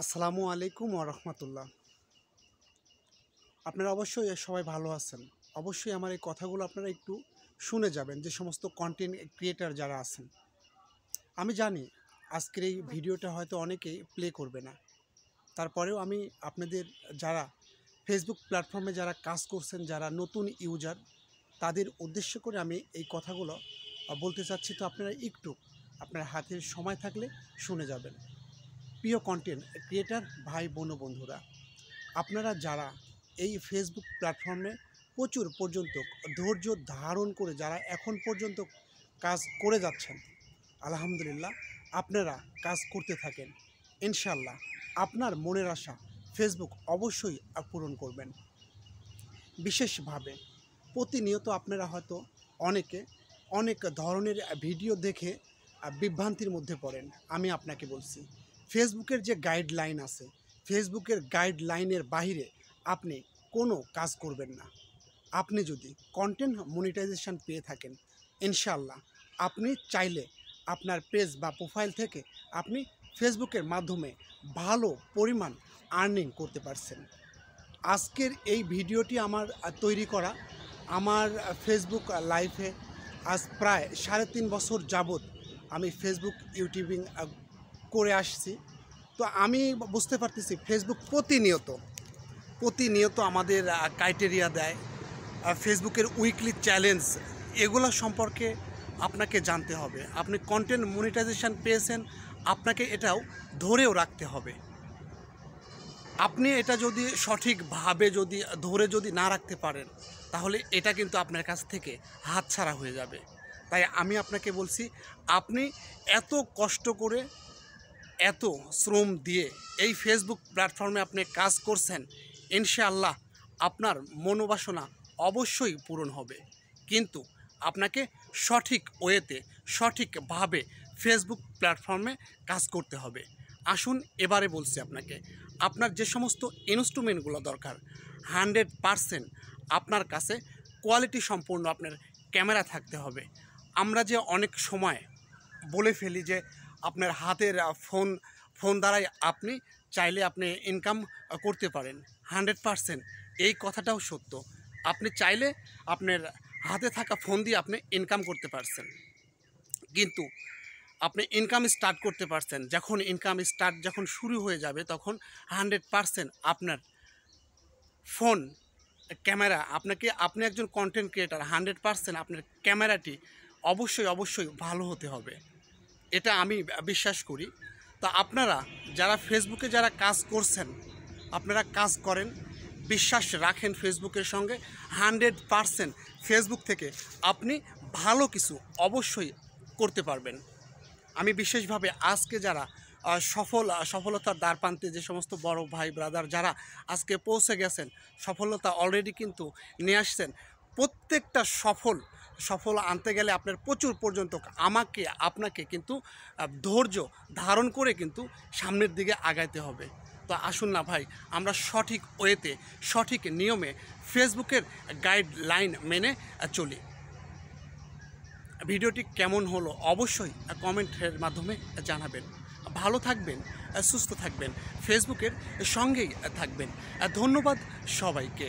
আসসালামু আলাইকুম ওয়া রাহমাতুল্লাহ। আপনারা অবশ্যই সবাই ভালো আছেন। অবশ্যই আমার এই কথাগুলো আপনারা একটু শুনে যাবেন, যে সমস্ত কন্টেন্ট ক্রিয়েটর যারা আছেন। আমি জানি আজকের এই ভিডিওটা হয়তো অনেকেই প্লে করবে না। তারপরেও আমি আপনাদের যারা ফেসবুক প্ল্যাটফর্মে যারা কাজ করছেন, যারা নতুন ইউজার, তাদের উদ্দেশ্য করে আমি এই কথাগুলো বলতে চাচ্ছি। তো আপনারা একটু আপনার হাতের সময় থাকলে শুনে যাবেন। প্রিয় কন্টেন্ট ক্রিয়েটর ভাই বোন ও বন্ধুরা, আপনারা যারা এই ফেসবুক প্ল্যাটফর্মে প্রচুর পর্যন্ত ধৈর্য ধারণ করে যারা এখন পর্যন্ত কাজ করে যাচ্ছেন, আলহামদুলিল্লাহ, আপনারা কাজ করতে থাকেন। ইনশাল্লাহ আপনার মনের আশা ফেসবুক অবশ্যই পূরণ করবেন। বিশেষভাবে প্রতিনিয়ত আপনারা হয়তো অনেক ধরনের ভিডিও দেখে বিভ্রান্তির মধ্যে পড়েন। আমি আপনাকে বলছি, ফেসবুকের যে গাইডলাইন আছে, ফেসবুকের গাইডলাইনের বাইরে আপনি কোনো কাজ করবেন না। আপনি যদি কন্টেন্ট মনিটাইজেশন পেয়ে থাকেন, ইনশাল্লাহ আপনি চাইলে আপনার পেজ বা প্রোফাইল থেকে আপনি ফেসবুকের মাধ্যমে ভালো পরিমাণ আর্নিং করতে পারছেন। আজকের এই ভিডিওটি আমার তৈরি করা আমার ফেসবুক লাইফে আজ প্রায় 3.5 বছর যাবৎ আমি ফেসবুক ইউটিউবিং করে আসছি। তো আমি বুঝতে পারতেছি ফেসবুক প্রতিনিয়ত আমাদের ক্রাইটেরিয়া দেয়, ফেসবুকের উইকলি চ্যালেঞ্জ, এগুলো সম্পর্কে আপনাকে জানতে হবে। আপনি কন্টেন্ট মনিটাইজেশন পেয়েছেন, আপনাকে এটাও ধরেও রাখতে হবে। আপনি এটা যদি সঠিকভাবে ধরে না রাখতে পারেন, তাহলে এটা কিন্তু আপনার কাছ থেকে হাতছাড়া হয়ে যাবে। তাই আমি আপনাকে বলছি, আপনি এত কষ্ট করে, এত শ্রম দিয়ে এই ফেসবুক প্ল্যাটফর্মে আপনি কাজ করছেন, ইনশাআল্লাহ আপনার মনোবাসনা অবশ্যই পূরণ হবে। কিন্তু আপনাকে সঠিক ওয়েতে, সঠিকভাবে ফেসবুক প্ল্যাটফর্মে কাজ করতে হবে। আসুন এবারে বলছি আপনাকে, আপনার যে সমস্ত ইনস্ট্রুমেন্টগুলো দরকার, 100% আপনার কাছে কোয়ালিটি সম্পূর্ণ আপনার ক্যামেরা থাকতে হবে। আমরা যে অনেক সময় বলে ফেলি যে আপনার হাতের ফোন দ্বারাই আপনি চাইলে আপনি ইনকাম করতে পারেন। 100% এই কথাটাও সত্য। আপনি চাইলে আপনার হাতে থাকা ফোন দিয়ে আপনি ইনকাম করতে পারছেন, কিন্তু আপনি ইনকাম স্টার্ট করতে পারছেন। যখন শুরু হয়ে যাবে, তখন 100% আপনার ফোন ক্যামেরা আপনি একজন কন্টেন্ট ক্রিয়েটার, 100% আপনার ক্যামেরাটি অবশ্যই ভালো হতে হবে। এটা আমি বিশ্বাস করি। তা আপনারা যারা ফেসবুকে যারা কাজ করছেন, আপনারা কাজ করেন, বিশ্বাস রাখেন ফেসবুকের সঙ্গে, 100% ফেসবুক থেকে আপনি ভালো কিছু অবশ্যই করতে পারবেন। আমি বিশেষভাবে আজকে যারা সফলতার দ্বারপ্রান্তে যে সমস্ত বড় ভাই ব্রাদার যারা আজকে পৌঁছে গেছেন, সফলতা অলরেডি কিন্তু নিয়ে আসছেন, প্রত্যেকটা সফল আনতে গেলে আপনার প্রচুর পর্যন্ত আপনাকে কিন্তু ধৈর্য ধারণ করে কিন্তু সামনের দিকে আগাইতে হবে। তো আসুন না ভাই, আমরা সঠিক ওয়েতে, সঠিক নিয়মে ফেসবুকের গাইডলাইন মেনে চলি। ভিডিওটি কেমন হলো অবশ্যই কমেন্টের মাধ্যমে জানাবেন। ভালো থাকবেন, সুস্থ থাকবেন, ফেসবুকের সঙ্গেই থাকবেন। ধন্যবাদ সবাইকে।